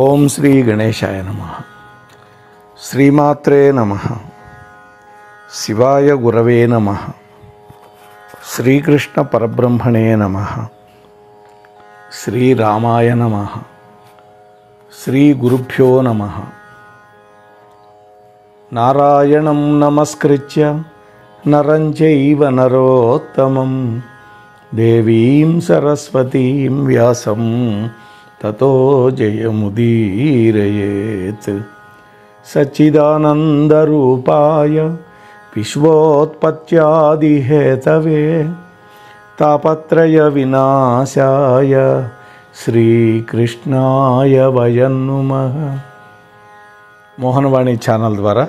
ఓం శ్రీ గణేశాయ నమః. శ్రీమాత్రే నమః. శివాయ గురవే నమః. శ్రీకృష్ణ పరబ్రహ్మణే నమః. శ్రీరామాయ నమః. శ్రీ గురుభ్యో నమః. నారాయణం నమస్కృత్య నరం చైవ నరోత్తమం దేవీం సరస్వతీం వ్యాసం తతో జయముదీరయేత్. సచ్చిదానందరూపాయ విశ్వోత్పత్యాదిహేతవే తాపత్రయ వినాశాయ శ్రీకృష్ణాయ వయం నమః. మోహనవాణి ఛానల్ ద్వారా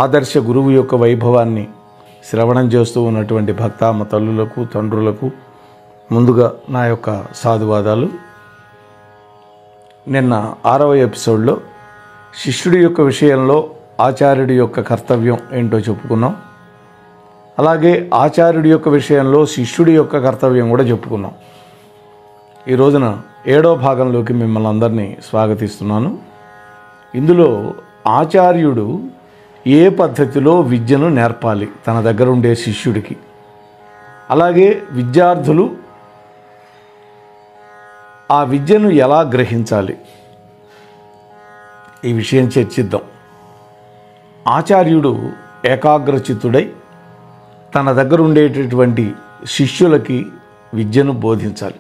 ఆదర్శ గురువు యొక్క వైభవాన్ని శ్రవణం చేస్తూ ఉన్నటువంటి భక్తామ తల్లులకు తండ్రులకు ముందుగా నా యొక్క సాధువాదాలు. నిన్న 6వ ఎపిసోడ్లో శిష్యుడి యొక్క విషయంలో ఆచార్యుడి యొక్క కర్తవ్యం ఏంటో చెప్పుకున్నాం. అలాగే ఆచార్యుడి యొక్క విషయంలో శిష్యుడి యొక్క కర్తవ్యం కూడా చెప్పుకున్నాం. ఈ రోజున 7వ భాగంలోకి మిమ్మల్ని అందరినీ స్వాగతిస్తున్నాను. ఇందులో ఆచార్యుడు ఏ పద్ధతిలో విద్యను నేర్పాలి తన దగ్గర ఉండే శిష్యుడికి, అలాగే విద్యార్థులు ఆ విద్యను ఎలా గ్రహించాలి, ఈ విషయం చర్చిద్దాం. ఆచార్యుడు ఏకాగ్రచిత్తుడై తన దగ్గర ఉండేటటువంటి శిష్యులకి విద్యను బోధించాలి.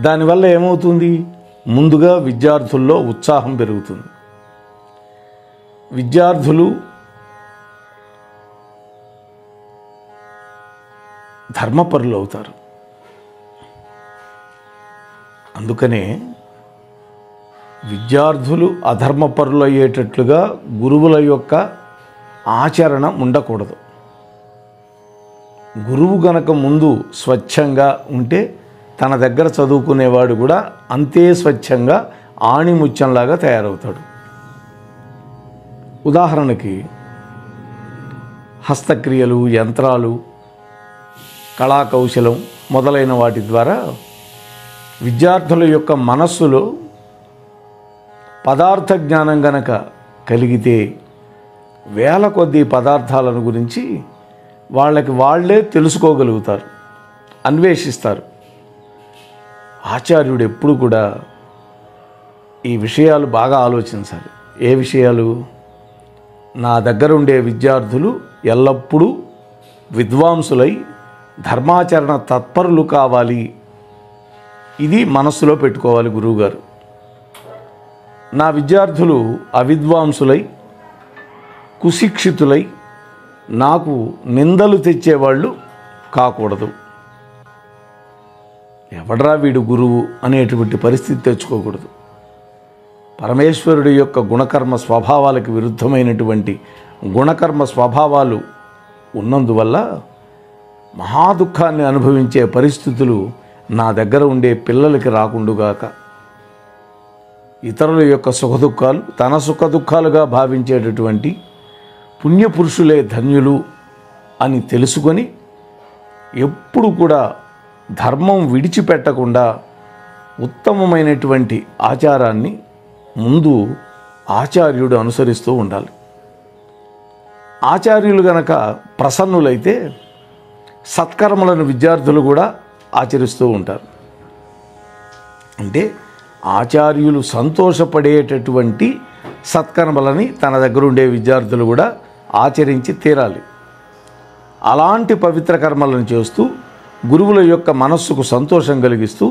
దానివల్ల ఏమవుతుంది? ముందుగా విద్యార్థుల్లో ఉత్సాహం పెరుగుతుంది. విద్యార్థులు ధర్మపరులు అవుతారు. అందుకనే విద్యార్థులు అధర్మపరులు అయ్యేటట్లుగా గురువుల యొక్క ఆచరణ ఉండకూడదు. గురువు గనక ముందు స్వచ్ఛంగా ఉంటే తన దగ్గర చదువుకునేవాడు కూడా అంతే స్వచ్ఛంగా ఆణిముత్యంలాగా తయారవుతాడు. ఉదాహరణకి హస్తక్రియలు, యంత్రాలు, కళాకౌశలం మొదలైన వాటి ద్వారా విద్యార్థుల యొక్క మనస్సులో పదార్థ జ్ఞానం గనక కలిగితే వేల కొద్దీ పదార్థాలను గురించి వాళ్ళే తెలుసుకోగలుగుతారు, అన్వేషిస్తారు. ఆచార్యుడు ఎప్పుడు కూడా ఈ విషయాలు బాగా ఆలోచించాలి. ఏ విషయాలు? నా దగ్గర ఉండే విద్యార్థులు ఎల్లప్పుడూ విద్వాంసులై ధర్మాచరణ తత్పరులు కావాలి. ఇది మనస్సులో పెట్టుకోవాలి గురువుగారు. నా విద్యార్థులు అవిద్వాంసులై కుశిక్షితులై నాకు నిందలు తెచ్చేవాళ్ళు కాకూడదు. ఎవడ్రా వీడు గురువు అనేటువంటి పరిస్థితి తెచ్చుకోకూడదు. పరమేశ్వరుడి యొక్క గుణకర్మ స్వభావాలకు విరుద్ధమైనటువంటి గుణకర్మ స్వభావాలు ఉన్నందువల్ల మహాదుఖాన్ని అనుభవించే పరిస్థితులు నా దగ్గర ఉండే పిల్లలకి రాకుండుగాక. ఇతరుల యొక్క సుఖదుఖాలు తన సుఖదుఖాలుగా భావించేటటువంటి పుణ్యపురుషులే ధన్యులు అని తెలుసుకొని ఎప్పుడు కూడా ధర్మం విడిచిపెట్టకుండా ఉత్తమమైనటువంటి ఆచారాన్ని ముందు ఆచార్యుడు అనుసరిస్తూ ఉండాలి. ఆచార్యులు గనక ప్రసన్నులైతే సత్కర్మలను విద్యార్థులు కూడా ఆచరిస్తూ ఉంటారు. అంటే ఆచార్యులు సంతోషపడేటటువంటి సత్కర్మలని తన దగ్గర ఉండే విద్యార్థులు కూడా ఆచరించి తీరాలి. అలాంటి పవిత్ర కర్మలను చేస్తూ గురువుల యొక్క మనస్సుకు సంతోషం కలిగిస్తూ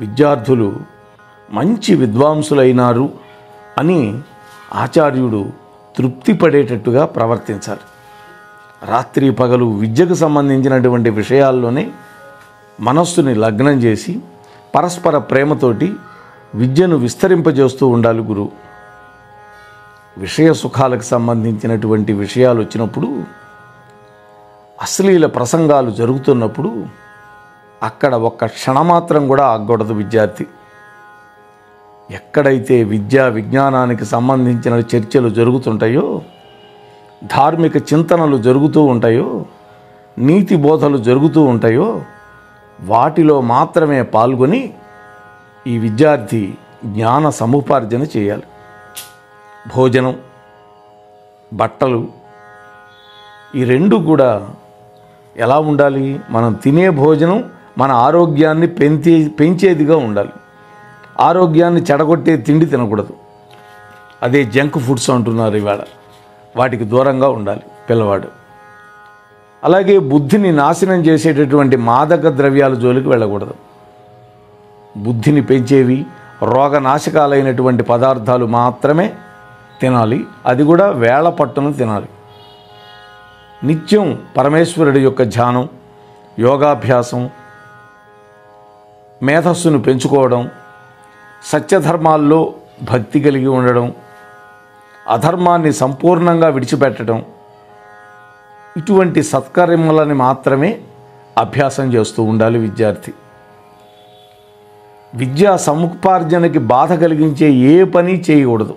విద్యార్థులు మంచి విద్వాంసులైనారు అని ఆచార్యుడు తృప్తి పడేటట్టుగా ప్రవర్తించాలి. రాత్రి పగలు విద్యకు సంబంధించినటువంటి విషయాల్లోనే మనస్సుని లగ్నం చేసి పరస్పర ప్రేమతోటి విద్యను విస్తరింపజేస్తూ ఉండాలి గురువు. విషయ సుఖాలకు సంబంధించినటువంటి విషయాలు వచ్చినప్పుడు, అశ్లీల ప్రసంగాలు జరుగుతున్నప్పుడు అక్కడ ఒక్క క్షణమాత్రం కూడా ఆగకూడదు విద్యార్థి. ఎక్కడైతే విద్యా విజ్ఞానానికి సంబంధించిన చర్చలు జరుగుతుంటాయో, ధార్మిక చింతనలు జరుగుతూ ఉంటాయో, నీతి బోధలు జరుగుతూ ఉంటాయో వాటిలో మాత్రమే పాల్గొని ఈ విద్యార్థి జ్ఞాన సముపార్జన చేయాలి. భోజనం, బట్టలు ఈ రెండు కూడా ఎలా ఉండాలి? మనం తినే భోజనం మన ఆరోగ్యాన్ని పెంచేదిగా ఉండాలి. ఆరోగ్యాన్ని చెడగొట్టే తిండి తినకూడదు. అదే జంక్ ఫుడ్స్ అంటున్నారు ఇవాళ. వాటికి దూరంగా ఉండాలి పిల్లవాడు. అలాగే బుద్ధిని నాశనం చేసేటటువంటి మాదక ద్రవ్యాల జోలికి వెళ్ళకూడదు. బుద్ధిని పెంచేవి, రోగనాశకాలైనటువంటి పదార్థాలు మాత్రమే తినాలి. అది కూడా వేళ పట్టున తినాలి. నిత్యం పరమేశ్వరుడి యొక్క ధ్యానం, యోగాభ్యాసం, మేధస్సును పెంచుకోవడం, సత్యధర్మాల్లో భక్తి కలిగి ఉండడం, అధర్మాన్ని సంపూర్ణంగా విడిచిపెట్టడం, ఇటువంటి సత్కర్మలని మాత్రమే అభ్యాసం చేస్తూ ఉండాలి విద్యార్థి. విద్యా సముపార్జనకి బాధ కలిగించే ఏ పని చేయకూడదు.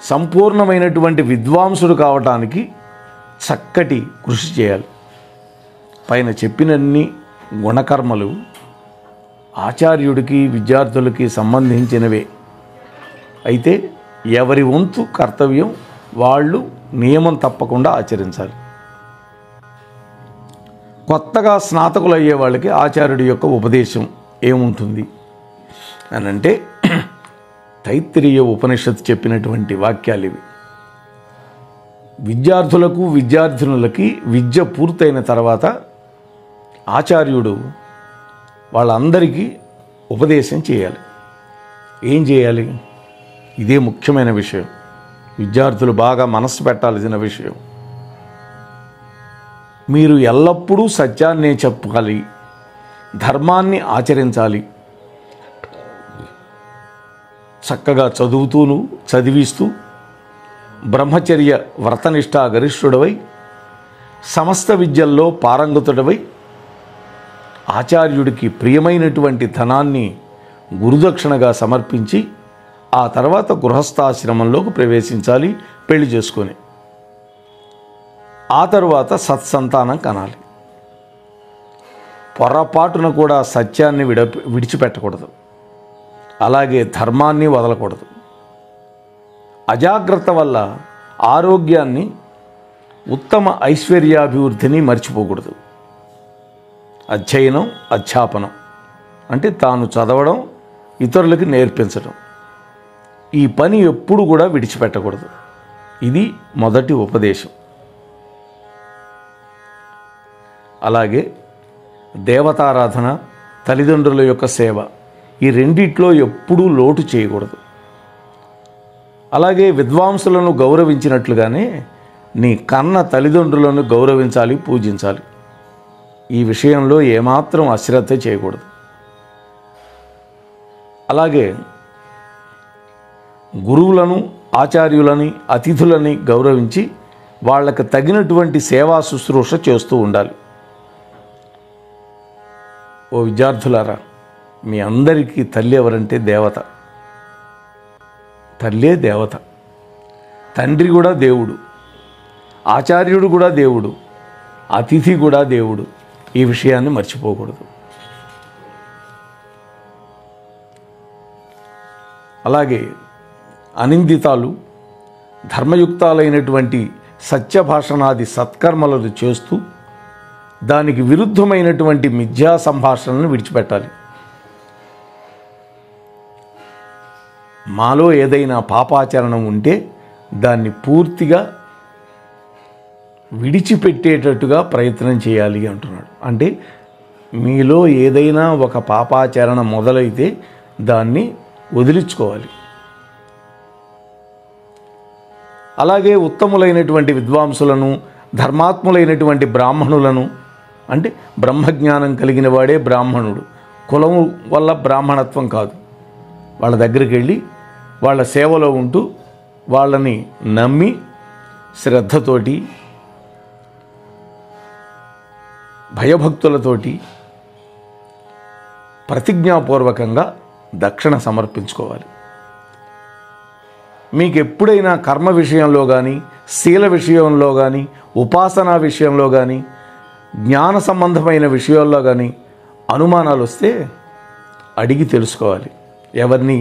సంపూర్ణమైనటువంటి విద్వాంసుడు కావటానికి చక్కటి కృషి చేయాలి. పైన చెప్పినన్ని గుణకర్మలు ఆచార్యుడికి విద్యార్థులకి సంబంధించినవే. అయితే ఎవరి వంతు కర్తవ్యం వాళ్ళు నియమం తప్పకుండా ఆచరించాలి. కొత్తగా స్నాతకులు అయ్యే వాళ్ళకి ఆచార్యుడి యొక్క ఉపదేశం ఏముంటుంది అని అంటే, తైత్తిరీయ ఉపనిషత్తు చెప్పినటువంటి వాక్యాలు ఇవి. విద్యార్థులకు విద్యార్థినులకి విద్య పూర్తయిన తర్వాత ఆచార్యుడు వాళ్ళందరికీ ఉపదేశం చేయాలి. ఏం చేయాలి? ఇదే ముఖ్యమైన విషయం. విద్యార్థులు బాగా మనస్సు పెట్టాల్సిన విషయం. మీరు ఎల్లప్పుడూ సత్యాన్నే చెప్పాలి, ధర్మాన్ని ఆచరించాలి. చక్కగా చదివిస్తూ బ్రహ్మచర్య వ్రతనిష్ఠా గరిష్ఠుడవై సమస్త విద్యల్లో పారంగతుడవై ఆచార్యుడికి ప్రియమైనటువంటి ధనాన్ని గురుదక్షిణగా సమర్పించి ఆ తర్వాత గృహస్థాశ్రమంలోకి ప్రవేశించాలి పెళ్లి చేసుకొని. ఆ తర్వాత సత్సంతానం కనాలి. పొరపాటున కూడా సత్యాన్ని విడిచిపెట్టకూడదు. అలాగే ధర్మాన్ని వదలకూడదు. అజాగ్రత్త వల్ల ఆరోగ్యాన్ని, ఉత్తమ ఐశ్వర్యాభివృద్ధిని మర్చిపోకూడదు. అధ్యయనం, అధ్యాపనం అంటే తాను చదవడం, ఇతరులకి నేర్పించడం. ఈ పని ఎప్పుడు కూడా విడిచిపెట్టకూడదు. ఇది మొదటి ఉపదేశం. అలాగే దేవతారాధన, తల్లిదండ్రుల యొక్క సేవ, ఈ రెండిట్లో ఎప్పుడూ లోటు చేయకూడదు. అలాగే విద్వాంసులను గౌరవించినట్లుగానే నీ కన్న తల్లిదండ్రులను గౌరవించాలి, పూజించాలి. ఈ విషయంలో ఏమాత్రం అశ్రద్ధ చేయకూడదు. అలాగే గురువులను, ఆచార్యులని, అతిథులని గౌరవించి వాళ్ళకు తగినటువంటి సేవా శుశ్రూష చేస్తూ ఉండాలి. ఓ విద్యార్థులారా, మీ అందరికీ తల్లి ఎవరంటే దేవత. తల్లే దేవత. తండ్రి కూడా దేవుడు, ఆచార్యుడు కూడా దేవుడు, అతిథి కూడా దేవుడు. ఈ విషయాన్ని మర్చిపోకూడదు. అలాగే అనిందితాలు, ధర్మయుక్తాలైనటువంటి సత్యభాషణాది సత్కర్మలను చేస్తూ దానికి విరుద్ధమైనటువంటి మిథ్యా సంభాషణను విడిచిపెట్టాలి. మాలో ఏదైనా పాపాచరణం ఉంటే దాన్ని పూర్తిగా విడిచిపెట్టేటట్టుగా ప్రయత్నం చేయాలి అంటున్నాడు. అంటే మీలో ఏదైనా ఒక పాపాచరణ మొదలైతే దాన్ని వదిలించుకోవాలి. అలాగే ఉత్తములైనటువంటి విద్వాంసులను, ధర్మాత్ములైనటువంటి బ్రాహ్మణులను, అంటే బ్రహ్మజ్ఞానం కలిగిన వాడే బ్రాహ్మణుడు, కులం వల్ల బ్రాహ్మణత్వం కాదు. వాళ్ళ దగ్గరికి వెళ్ళి వాళ్ళ సేవలో ఉంటూ వాళ్ళని నమ్మి శ్రద్ధతోటి, భయభక్తులతోటి ప్రతిజ్ఞాపూర్వకంగా దక్షిణ సమర్పించుకోవాలి. మీకు ఎప్పుడైనా కర్మ విషయంలో కానీ, శీల విషయంలో కానీ, ఉపాసనా విషయంలో కానీ, జ్ఞాన సంబంధమైన విషయాల్లో కానీ అనుమానాలు వస్తే అడిగి తెలుసుకోవాలి. ఎవరిని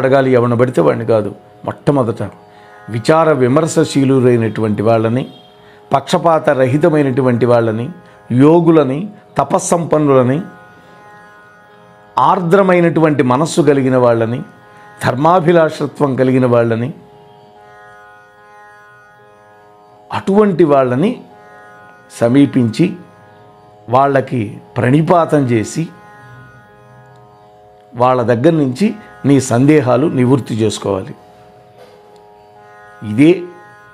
అడగాలి? ఎవరిని పడితే వాడిని కాదు. మొట్టమొదట విచార విమర్శశీలురైనటువంటి వాళ్ళని, పక్షపాత రహితమైనటువంటి వాళ్ళని, యోగులని, తపస్సంపన్నులని, ఆర్ద్రమైనటువంటి మనస్సు కలిగిన వాళ్ళని, ధర్మాభిలాషత్వం కలిగిన వాళ్ళని, అటువంటి వాళ్ళని సమీపించి వాళ్ళకి ప్రణిపాతం చేసి వాళ్ళ దగ్గర నుంచి నీ సందేహాలు నివృత్తి చేసుకోవాలి. ఇదే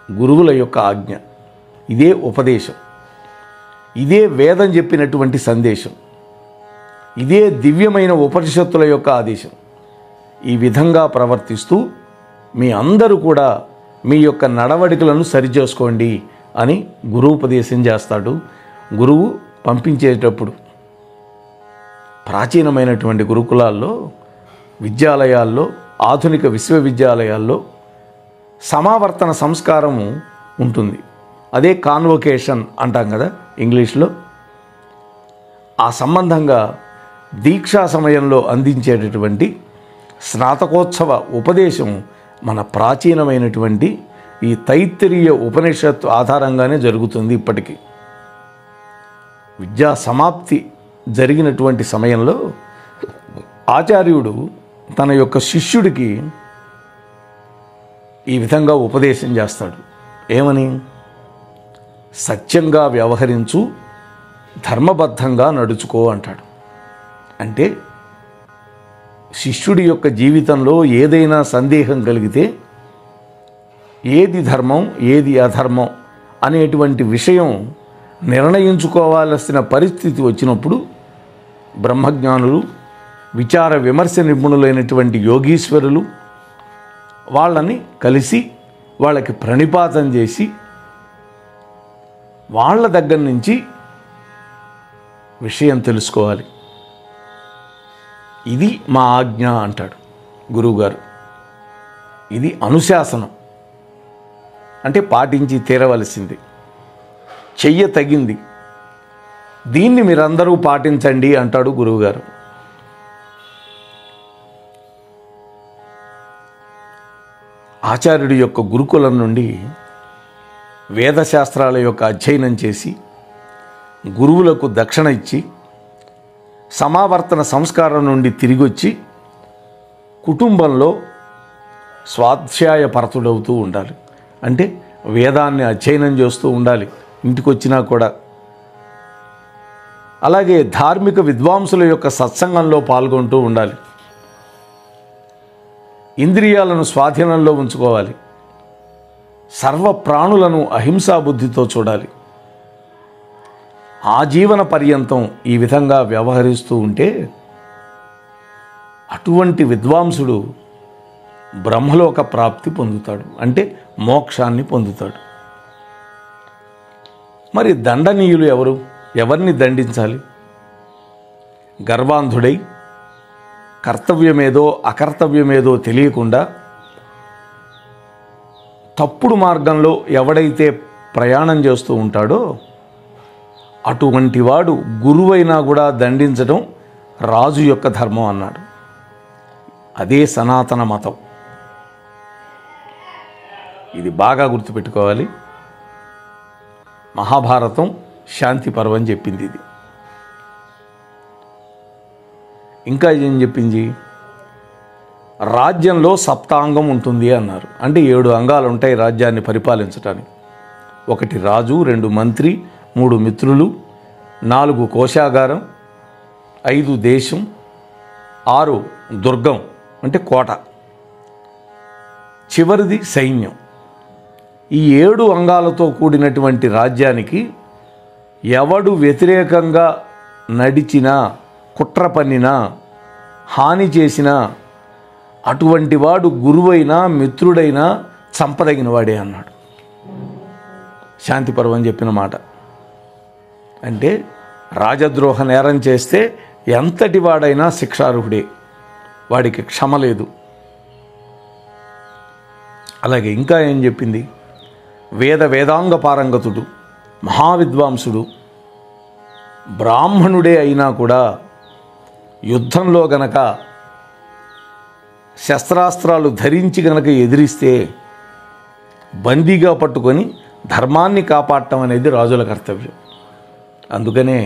గురువుల యొక్క ఆజ్ఞ, ఇదే ఉపదేశం, ఇదే వేదం చెప్పినటువంటి సందేశం, ఇదే దివ్యమైన ఉపనిషత్తుల యొక్క ఆదేశం. ఈ విధంగా ప్రవర్తిస్తూ మీ అందరూ కూడా మీ యొక్క నడవడికలను సరిచేసుకోండి అని గురువు ఉపదేశం చేస్తాడు. గురువు పంపించేటప్పుడు ప్రాచీనమైనటువంటి గురుకులాల్లో, విద్యాలయాల్లో, ఆధునిక విశ్వవిద్యాలయాల్లో సమావర్తన సంస్కారము ఉంటుంది. అదే కాన్వొకేషన్ అంటాం కదా ఇంగ్లీష్లో. ఆ సంబంధంగా దీక్షా సమయంలో అందించేటటువంటి స్నాతకోత్సవ ఉపదేశం మన ప్రాచీనమైనటువంటి ఈ తైత్తిరీయ ఉపనిషత్తు ఆధారంగానే జరుగుతుంది. ఇప్పటికీ విద్యా సమాప్తి జరిగినటువంటి సమయంలో ఆచార్యుడు తన యొక్క శిష్యుడికి ఈ విధంగా ఉపదేశం చేస్తాడు. ఏమని? సత్యంగా వ్యవహరించు, ధర్మబద్ధంగా నడుచుకో అంటాడు. అంటే శిష్యుడి యొక్క జీవితంలో ఏదైనా సందేహం కలిగితే ఏది ధర్మం, ఏది అధర్మం అనేటువంటి విషయం నిర్ణయించుకోవాల్సిన పరిస్థితి వచ్చినప్పుడు బ్రహ్మజ్ఞానులు, విచార విమర్శ నిపుణులైనటువంటి యోగీశ్వరులు వాళ్ళని కలిసి వాళ్ళకి ప్రణిపాతం చేసి వాళ్ళ దగ్గర నుంచి విషయం తెలుసుకోవాలి. ఇది మా ఆజ్ఞ అంటాడు గురువుగారు. ఇది అనుశాసనం, అంటే పాటించి తీరవలసింది, చెయ్యతగింది. దీన్ని మీరందరూ పాటించండి అంటాడు గురువుగారు. ఆచార్యుడి యొక్క గురుకులం నుండి వేదశాస్త్రాల యొక్క అధ్యయనం చేసి గురువులకు దక్షిణ ఇచ్చి సమావర్తన సంస్కారం నుండి తిరిగొచ్చి కుటుంబంలో స్వాధ్యాయపరతుడవుతూ ఉండాలి. అంటే వేదాన్ని అధ్యయనం చేస్తూ ఉండాలి ఇంటికి వచ్చినా కూడా. అలాగే ధార్మిక విద్వాంసుల యొక్క సత్సంగంలో పాల్గొంటూ ఉండాలి. ఇంద్రియాలను స్వాధీనంలో ఉంచుకోవాలి. సర్వ ప్రాణులను అహింసా బుద్ధితో చూడాలి. ఆజీవన పర్యంతం ఈ విధంగా వ్యవహరిస్తూ ఉంటే అటువంటి విద్వాంసుడు బ్రహ్మలోక ప్రాప్తి పొందుతాడు, అంటే మోక్షాన్ని పొందుతాడు. మరి దండనీయులు ఎవరు? ఎవరిని దండించాలి? గర్వాంధుడై కర్తవ్యమేదో అకర్తవ్యమేదో తెలియకుండా తప్పుడు మార్గంలో ఎవడైతే ప్రయాణం చేస్తూ ఉంటాడో అటువంటి వాడు గురువైనా కూడా దండించడం రాజు యొక్క ధర్మం అన్నాడు. అదే సనాతన మతం. ఇది బాగా గుర్తుపెట్టుకోవాలి. మహాభారతం శాంతి పర్వం చెప్పింది ఇది. ఇంకా ఏం చెప్పింది? రాజ్యంలో సప్తాంగం ఉంటుంది అన్నారు. అంటే 7 అంగాలు ఉంటాయి రాజ్యాన్ని పరిపాలించడానికి. 1 రాజు, 2 మంత్రి, 3 మిత్రులు, 4 కోశాగారం, 5 దేశం, 6 దుర్గం అంటే కోట, చివరిది సైన్యం. ఈ 7 అంగాలతో కూడినటువంటి రాజ్యానికి ఎవడు వ్యతిరేకంగా నడిచినా, కుట్ర పన్నినా, హాని చేసినా అటువంటి వాడు గురువైనా మిత్రుడైనా చంపదగిన వాడే అన్నాడు శాంతి పర్వం చెప్పిన మాట. అంటే రాజద్రోహ నేరం చేస్తే ఎంతటి వాడైనా శిక్షార్హుడే, వాడికి క్షమ లేదు. అలాగే ఇంకా ఏం చెప్పింది? వేదాంగ పారంగతుడు, మహావిద్వాంసుడు, బ్రాహ్మణుడే అయినా కూడా యుద్ధంలో గనక శస్త్రాస్త్రాలు ధరించి గనక ఎదిరిస్తే బందీగా పట్టుకొని ధర్మాన్ని కాపాడటం అనేది రాజుల కర్తవ్యం. అందుకనే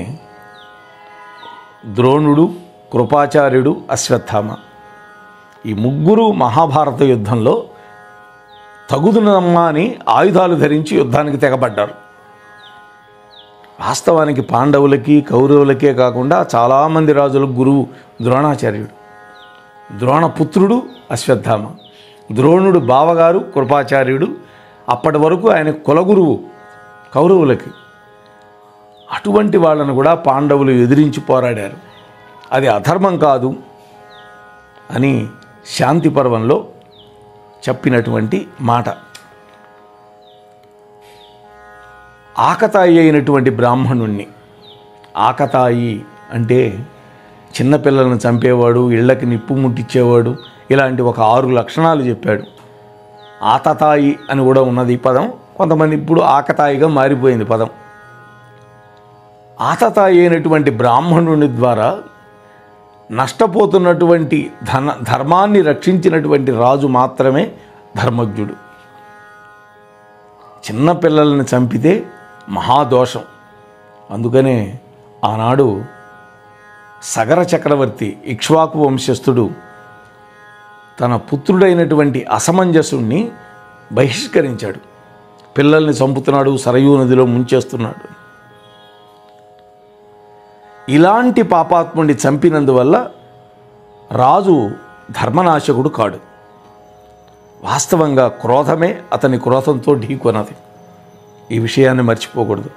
ద్రోణుడు, కృపాచార్యుడు, అశ్వత్థామ ఈ ముగ్గురు మహాభారత యుద్ధంలో తగుదునమ్మా అని ఆయుధాలు ధరించి యుద్ధానికి తెగబడ్డారు. వాస్తవానికి పాండవులకి కౌరవులకే కాకుండా చాలామంది రాజులకు గురువు ద్రోణాచార్యుడు. ద్రోణపుత్రుడు అశ్వత్థామ, ద్రోణుడు బావగారు కృపాచార్యుడు. అప్పటి వరకు ఆయన కులగురువు కౌరవులకి. అటువంటి వాళ్ళను కూడా పాండవులు ఎదిరించి పోరాడారు. అది అధర్మం కాదు అని శాంతి పర్వంలో చెప్పినటువంటి మాట. ఆకతాయి అయినటువంటి బ్రాహ్మణుణ్ణి, ఆకతాయి అంటే చిన్నపిల్లలను చంపేవాడు, ఇళ్లకి నిప్పు ముట్టించేవాడు, ఇలాంటి ఒక 6 లక్షణాలు చెప్పాడు. ఆతతాయి అని కూడా ఉన్నది ఈ పదం. కొంతమంది ఇప్పుడు ఆకతాయిగా మారిపోయింది పదం. ఆతతాయి అయినటువంటి బ్రాహ్మణుని ద్వారా నష్టపోతున్నటువంటి ధర్మాన్ని రక్షించినటువంటి రాజు మాత్రమే ధర్మజ్ఞుడు. చిన్నపిల్లలను చంపితే మహాదోషం. అందుకనే ఆనాడు సగర చక్రవర్తి ఇక్ష్వాకు వంశస్థుడు తన పుత్రుడైనటువంటి అసమంజసుణ్ణి బహిష్కరించాడు. పిల్లల్ని చంపుతున్నాడు, సరయూ నదిలో ముంచేస్తున్నాడు. ఇలాంటి పాపాత్ముడిని చంపినందువల్ల రాజు ధర్మనాశకుడు కాడు. వాస్తవంగా క్రోధమే అతని క్రోధంతో ఢీకొనది. ఈ విషయాన్ని మర్చిపోకూడదు.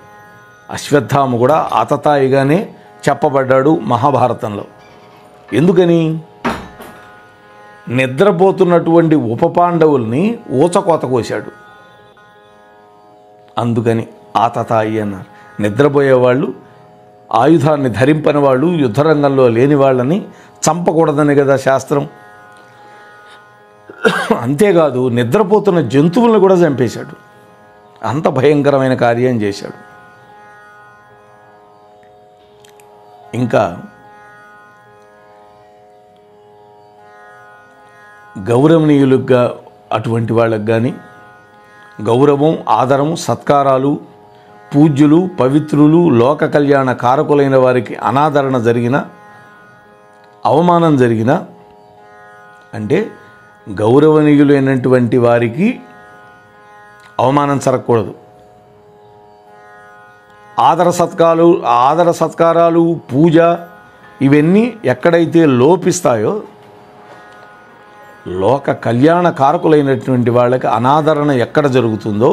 అశ్వత్థామ కూడా ఆతతాయిగానే చెప్పబడ్డాడు మహాభారతంలో. ఎందుకని? నిద్రపోతున్నటువంటి ఉపపాండవుల్ని ఊచకోత కోశాడు. అందుకని ఆతతాయి అన్నారు. నిద్రపోయేవాళ్ళు, ఆయుధాన్ని ధరింపని వాళ్ళు, యుద్ధరంగంలో లేని వాళ్ళని చంపకూడదని కదా శాస్త్రం. అంతేకాదు నిద్రపోతున్న జంతువులను కూడా చంపేశాడు. అంత భయంకరమైన కార్యం చేశాడు. ఇంకా గౌరవనీయులుగా అటువంటి వాళ్ళకు కానీ గౌరవం, ఆదరము, సత్కారాలు, పూజ్యులు, పవిత్రులు, లోక కళ్యాణ కారకులైన వారికి అనాదరణ జరిగిన, అవమానం జరిగిన, అంటే గౌరవనీయులైనటువంటి వారికి అవమానం జరగకూడదు. ఆదర సత్కారాలు, పూజ ఇవన్నీ ఎక్కడైతే లోపిస్తాయో, లోక కళ్యాణ కారకులైనటువంటి వాళ్ళకి అనాదరణ ఎక్కడ జరుగుతుందో,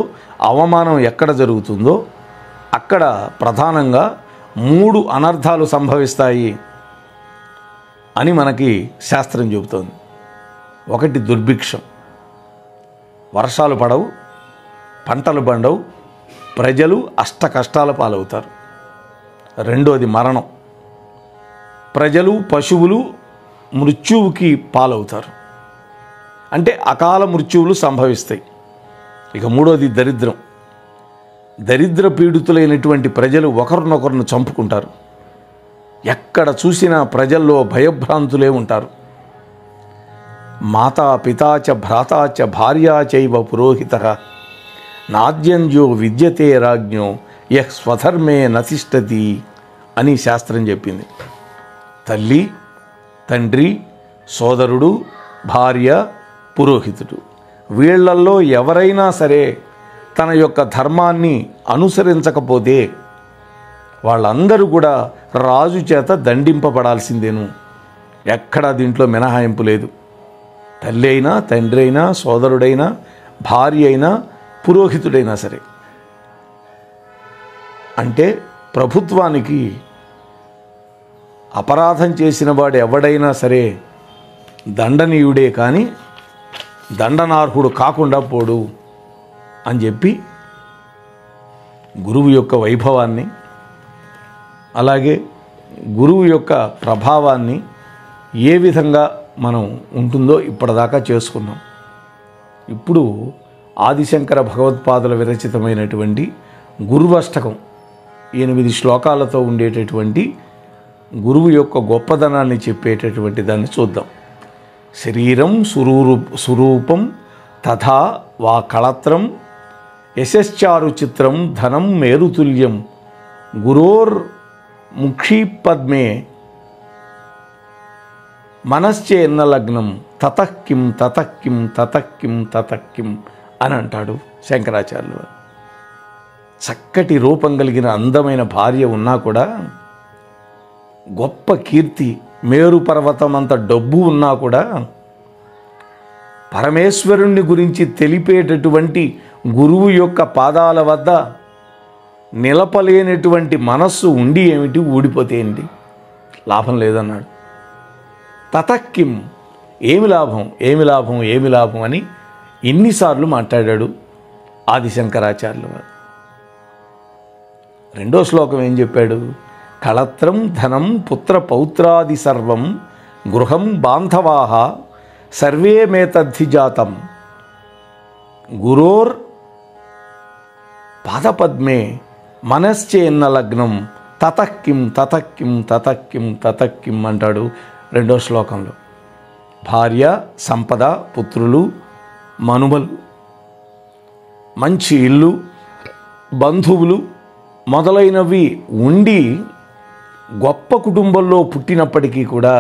అవమానం ఎక్కడ జరుగుతుందో అక్కడ ప్రధానంగా 3 అనర్థాలు సంభవిస్తాయి అని మనకి శాస్త్రం చెబుతోంది. ఒకటి దుర్భిక్షం, వర్షాలు పడవు, పంటలు పండవు, ప్రజలు అష్ట కష్టాల పాలవుతారు. రెండోది మరణం, ప్రజలు పశువులు మృత్యువుకి పాలవుతారు. అంటే అకాల మృత్యువులు సంభవిస్తాయి. ఇక మూడోది దరిద్రం. దరిద్ర పీడితులైనటువంటి ప్రజలు ఒకరినొకరును చంపుకుంటారు. ఎక్కడ చూసినా ప్రజల్లో భయభ్రాంతులే ఉంటారు. మాతా పితా చ భ్రాతా చ భార్యా చైవ పురోహితః నాద్యంజో విద్యతే రాజ్ఞో యః స్వధర్మే నతిష్టతి అని శాస్త్రం చెప్పింది. తల్లి, తండ్రి, సోదరుడు, భార్య, పురోహితుడు వీళ్లల్లో ఎవరైనా సరే తన యొక్క ధర్మాన్ని అనుసరించకపోతే వాళ్ళందరూ కూడా రాజు చేత దండింపబడాల్సిందేను. ఎక్కడా దీంట్లో మినహాయింపు లేదు. తల్లి అయినా, తండ్రి అయినా, సోదరుడైనా, భార్య అయినా, పురోహితుడైనా సరే. అంటే ప్రభుత్వానికి అపరాధం చేసిన వాడు ఎవడైనా సరే దండనీయుడే కానీ దండనార్హుడు కాకుండా పోడు అని చెప్పి గురువు యొక్క వైభవాన్ని, అలాగే గురువు యొక్క ప్రభావాన్ని ఏ విధంగా మనం ఉంటుందో ఇప్పటిదాకా చేసుకున్నాం. ఇప్పుడు ఆదిశంకర భగవత్పాదుల విరచితమైనటువంటి గురువష్టకం 8 శ్లోకాలతో ఉండేటటువంటి గురువు యొక్క గొప్పదనాన్ని చెప్పేటటువంటి దాన్ని చూద్దాం. శరీరం సురూపం తథా వా కళత్రం యశశ్చారు చిత్రం ధనం మేరుతుల్యం గురోర్ ముఖీపద్మే మనశ్చేన్న లగ్నం తతక్కిం తతక్కిం తతక్కిం తతక్కిం అని అంటాడు శంకరాచార్యులు. చక్కటి రూపం కలిగిన అందమైన భార్య ఉన్నా కూడా, గొప్ప కీర్తి, మేరు పర్వతం అంత డబ్బు ఉన్నా కూడా, పరమేశ్వరుణ్ణి గురించి తెలిపేటటువంటి గురువు యొక్క పాదాల వద్ద నిలపలేనటువంటి మనస్సు ఉండి ఏమిటి, ఊడిపోతే ఏంటి, లాభం లేదన్నాడు. తతక్కిం, ఏమి లాభం, ఏమి లాభం, ఏమి లాభం అని ఎన్నిసార్లు మాట్లాడాడు ఆదిశంకరాచార్యులు వారు. రెండో శ్లోకం ఏం చెప్పాడు? కళత్రం ధనం పుత్ర పౌత్రాది సర్వం గృహం బాంధవాః సర్వే మేతద్ధిజాతం గురోర్ పాదపద్మే మనశ్చేన్న లగ్నం తతక్కిం తతక్కిం తతక్కిం తతక్కిం అంటాడు రెండో శ్లోకంలో. భార్య, సంపద, పుత్రులు, మనుమలు, మంచి ఇల్లు, బంధువులు మొదలైనవి ఉండి గొప్ప కుటుంబంలో పుట్టినప్పటికీ కూడా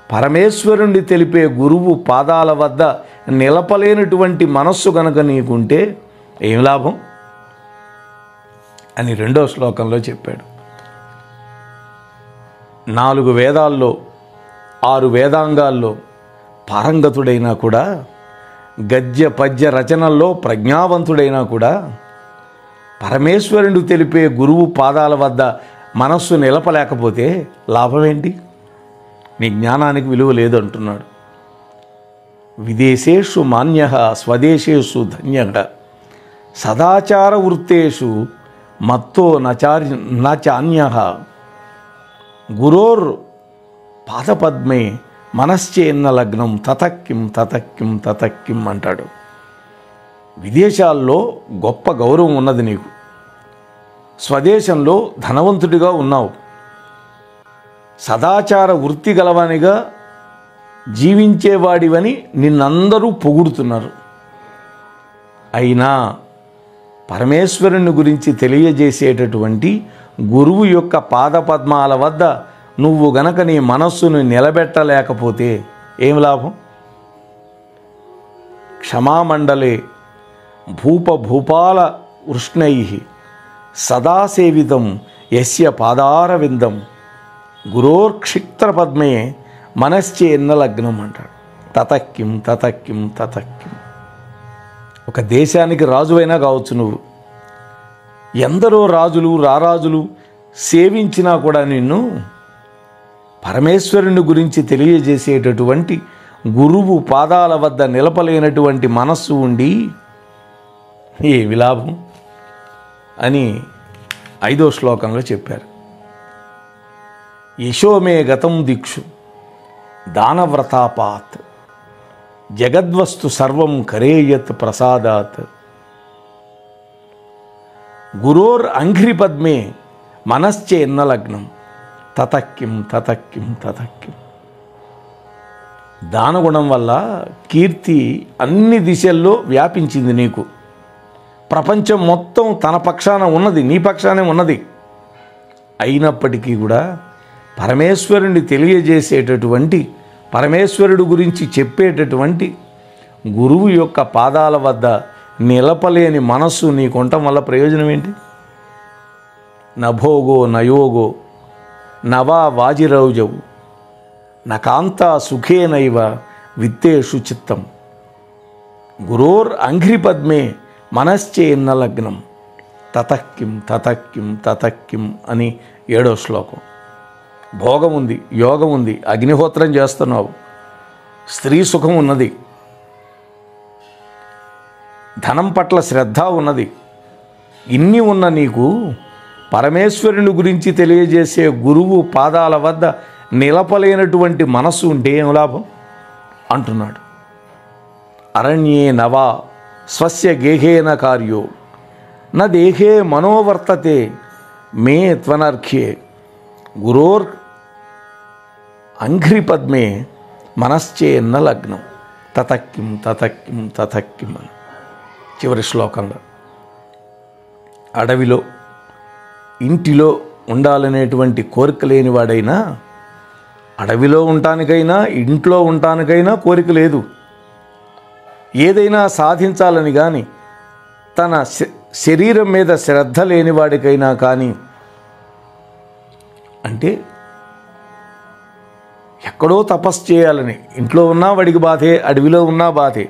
పరమేశ్వరుణ్ణి తెలిపే గురువు పాదాల వద్ద నిలపలేనటువంటి మనస్సు గనక నీకుంటే ఏం లాభం అని రెండో శ్లోకంలో చెప్పాడు. 4 వేదాల్లో 6 వేదాంగాల్లో పారంగతుడైనా కూడా, గద్య పద్య రచనల్లో ప్రజ్ఞావంతుడైనా కూడా, పరమేశ్వరుడు తెలిపే గురువు పాదాల వద్ద మనస్సు నిలపలేకపోతే లాభం ఏంటి? నీ జ్ఞానానికి విలువ లేదు అంటున్నాడు. విదేశేషు మాన్యః స్వదేశేషు ధన్యః సదాచార వృత్తేషు మత్తో నచాన్యః గురోర్ పాదపద్మే మనశ్చేన్న లగ్నం తతక్కిం తతక్కిం తతక్కిం అంటాడు. విదేశాల్లో గొప్ప గౌరవం ఉన్నది నీకు, స్వదేశంలో ధనవంతుడిగా ఉన్నావు, సదాచార వృత్తి గలవానిగా జీవించేవాడివని నిన్నందరూ పొగుడుతున్నారు. అయినా పరమేశ్వరుని గురించి తెలియజేసేటటువంటి గురువు యొక్క పాదపద్మాల వద్ద నువ్వు గనక నీ మనస్సును నిలబెట్టలేకపోతే ఏం లాభం? క్షమామండలే భూపాల వృష్ణై సదాసేవితం యస్య పాదారవిందం గురోర్క్షిప్తపద్మే మనశ్చేన్న లగ్నం అంటాడు. తతక్కిం తతక్కిం తతక్కిం. ఒక దేశానికి రాజువైనా కావచ్చు, నువ్వు ఎందరో రాజులు రారాజులు సేవించినా కూడా నిన్ను పరమేశ్వరుని గురించి తెలియజేసేటటువంటి గురువు పాదాల వద్ద నిలపలేనటువంటి మనస్సు ఉండి ఏమి లాభం అని 5వ శ్లోకంలో చెప్పారు. యశోమే గతం దిక్షు దానవ్రతాపాత్ జగద్వస్తు సర్వం కరేయత్ ప్రసాదాత్ గురోర్ అంఘ్రిపద్మే మనశ్చేన్న లగ్నం తతక్కిం తతక్కిం తతక్కిం. దానగుణం వల్ల కీర్తి అన్ని దిశల్లో వ్యాపించింది నీకు. ప్రపంచం మొత్తం తన పక్షాన ఉన్నది, నీ పక్షానే ఉన్నది. అయినప్పటికీ కూడా పరమేశ్వరుని తెలియజేసేటటువంటి, పరమేశ్వరుడు గురించి చెప్పేటటువంటి గురువు యొక్క పాదాల వద్ద నిలపలేని మనస్సు నీకుండటం వల్ల ప్రయోజనం ఏంటి? నభోగో నయోగో నవా వాజిరౌజవు నకాంత సుఖేనైవ విత్తేషు చిత్తం గురోర్ అంఘ్రిపద్మే మనశ్చేన్న లగ్నం తతక్కిం తతక్కిం తతక్కిం అని 7వ శ్లోకం. భోగం ఉంది, యోగం ఉంది, అగ్నిహోత్రం చేస్తున్నావు, స్త్రీ సుఖం ఉన్నది, ధనం పట్ల శ్రద్ధ ఉన్నది. ఇన్ని ఉన్న నీకు పరమేశ్వరుని గురించి తెలియజేసే గురువు పాదాల వద్ద నిలపలేనటువంటి మనస్సు ఉంటే ఏం లాభం అంటున్నాడు. అరణ్యే నవా స్వస్య గేహేన కార్యో న దేహే మనోవర్తతే మే త్వనర్ఘ్యే గురోర్ అంఘ్రిపద్మే మనశ్చేన్న లగ్నం తతక్కిం తతక్కిం తతక్కిం అని చివరి శ్లోకంలో. అడవిలో ఇంటిలో ఉండాలనేటువంటి కోరిక లేనివాడైనా అడవిలో ఉండటానికైనా ఇంట్లో ఉండటానికైనా కోరిక లేదు. ఏదైనా సాధించాలని కానీ తన శరీరం మీద శ్రద్ధ లేనివాడికైనా కానీ, అంటే ఎక్కడో తపస్సు చేయాలని, ఇంట్లో ఉన్నా వాడికి బాధే, అడవిలో ఉన్నా బాధే.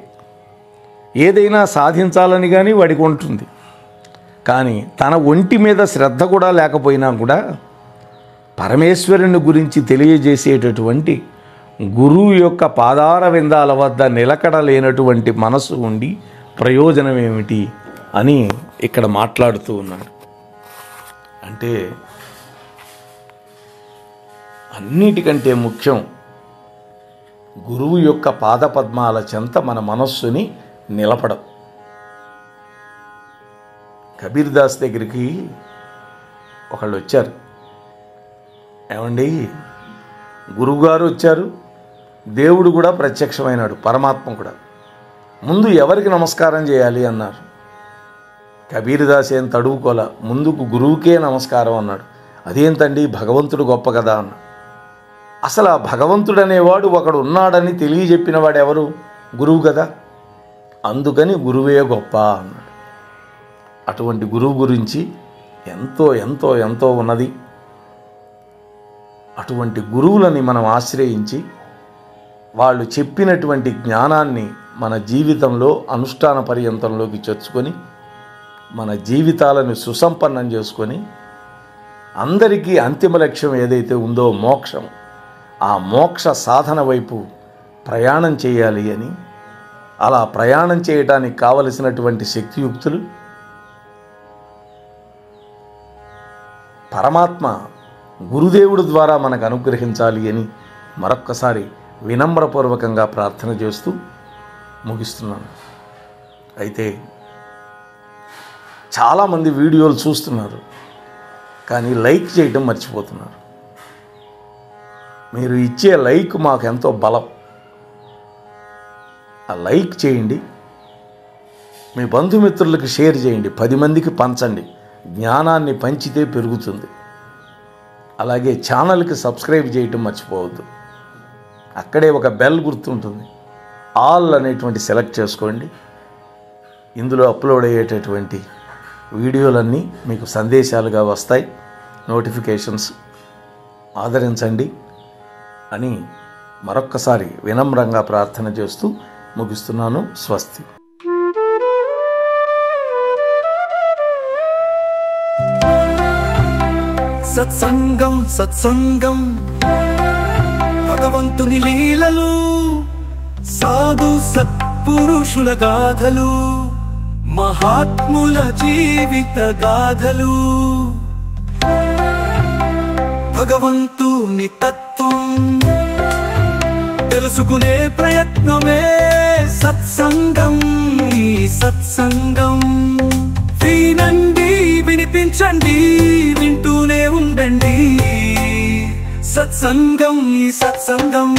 ఏదైనా సాధించాలని కానీ వాడికి ఉంటుంది. కానీ తన ఒంటి మీద శ్రద్ధ కూడా లేకపోయినా కూడా పరమేశ్వరుని గురించి తెలియజేసేటటువంటి గురువు యొక్క పాదార విందాల వద్ద నిలకడలేనటువంటి మనసు ఉండి ప్రయోజనం ఏమిటి అని ఇక్కడ మాట్లాడుతూ ఉన్నాడు. అంటే అన్నిటికంటే ముఖ్యం గురువు యొక్క పాదపద్మాల చెంత మన మనస్సుని నిలపడం. కబీర్ దాస్ దగ్గరికి ఒకళ్ళు వచ్చారు. ఏమండి, గురువుగారు వచ్చారు, దేవుడు కూడా ప్రత్యక్షమైనాడు, పరమాత్మ కూడా, ముందు ఎవరికి నమస్కారం చేయాలి అన్నారు. కబీర్ దాస్ ఏం తడువుకోలే, ముందుకు గురువుకే నమస్కారం అన్నాడు. అదేంతండి, భగవంతుడు గొప్ప కదా అన్నాడు. అసలు ఆ భగవంతుడు అనేవాడు ఒకడు ఉన్నాడని తెలియజెప్పిన వాడు ఎవరు? గురువు కదా. అందుకని గురువే గొప్ప అన్నాడు. అటువంటి గురువు గురించి ఎంతో ఎంతో ఎంతో ఉన్నది. అటువంటి గురువులని మనం ఆశ్రయించి వాళ్ళు చెప్పినటువంటి జ్ఞానాన్ని మన జీవితంలో అనుష్ఠాన పర్యంతంలోకి చొచ్చుకొని మన జీవితాలను సుసంపన్నం చేసుకొని అందరికీ అంతిమ లక్ష్యం ఏదైతే ఉందో మోక్షం, ఆ మోక్ష సాధన వైపు ప్రయాణం చేయాలి అని, అలా ప్రయాణం చేయడానికి కావలసినటువంటి శక్తియుక్తులు పరమాత్మ గురుదేవుడు ద్వారా మనకు అనుగ్రహించాలి అని మరొక్కసారి వినమ్రపూర్వకంగా ప్రార్థన చేస్తూ ముగిస్తున్నాను. అయితే చాలామంది వీడియోలు చూస్తున్నారు, కానీ లైక్ చేయడం మర్చిపోతున్నారు. మీరు ఇచ్చే లైక్ మాకు ఎంతో బలం. ఆ లైక్ చేయండి, మీ బంధుమిత్రులకు షేర్ చేయండి, 10 మందికి పంచండి. జ్ఞానాన్ని పంచితే పెరుగుతుంది. అలాగే ఛానల్కి సబ్స్క్రైబ్ చేయటం మర్చిపోవద్దు. అక్కడే ఒక బెల్ గుర్తుంటుంది, ఆల్ అనేటువంటి సెలెక్ట్ చేసుకోండి. ఇందులో అప్లోడ్ అయ్యేటటువంటి వీడియోలన్నీ మీకు సందేశాలుగా వస్తాయి, నోటిఫికేషన్స్. ఆదరించండి అని మరొక్కసారి వినమ్రంగా ప్రార్థన చేస్తూ ముగిస్తున్నాను. స్వస్తి. సత్సంగం సత్సంగం భగవంతుని లీలలు, సాధు సత్పురుషుల గాథలు, మహాత్ముల జీవిత గాథలు, భగవంతుని తత్వం తెలుసుకునే ప్రయత్నమే సత్సంగం. ఈ సత్సంగం వినండి, వినిపించండి, వింటూనే ఉండండి. సత్సంగం, ఈ సత్సంగం.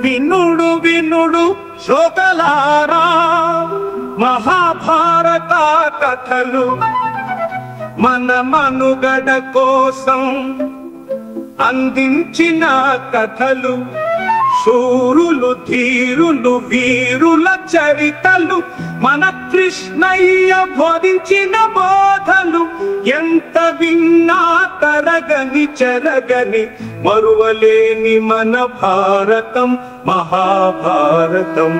వినుడు వినుడు శ్రోతలారా, మహాభారత కథలు మన మనుగడ కోసం అందించిన కథలు, శూరులు ధీరులు వీరుల చరితలు, మన కృష్ణయ్య బోధించిన బోధలు, ఎంత విన్నా తరగని చెరగని మరువలేని మన భారతం, మహాభారతం.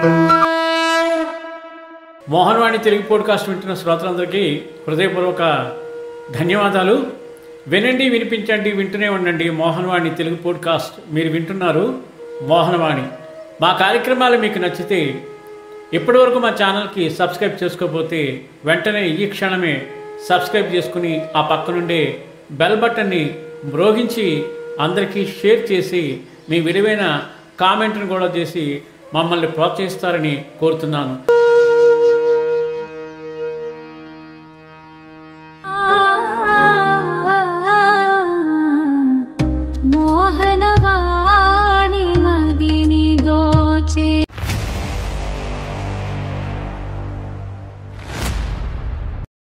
మోహన్వాణి తెలుగు పోడ్కాస్ట్ వింటున్న శ్రోతలందరికీ హృదయపూర్వక ధన్యవాదాలు. వినండి, వినిపించండి, వింటూనే ఉండండి. మోహన్వాణి తెలుగు పోడ్కాస్ట్ మీరు వింటున్నారు. మోహన్వాణి. మా కార్యక్రమాలు మీకు నచ్చితే ఇప్పటివరకు మా ఛానల్కి సబ్స్క్రైబ్ చేసుకోకపోతే వెంటనే ఈ క్షణమే సబ్స్క్రైబ్ చేసుకుని ఆ పక్కనుండే బెల్ బటన్ని మ్రోగించి అందరికీ షేర్ చేసి మీ విలువైన కామెంట్ని కూడా చేసి మమ్మల్ని ప్రోత్సహిస్తారని కోరుతున్నాను.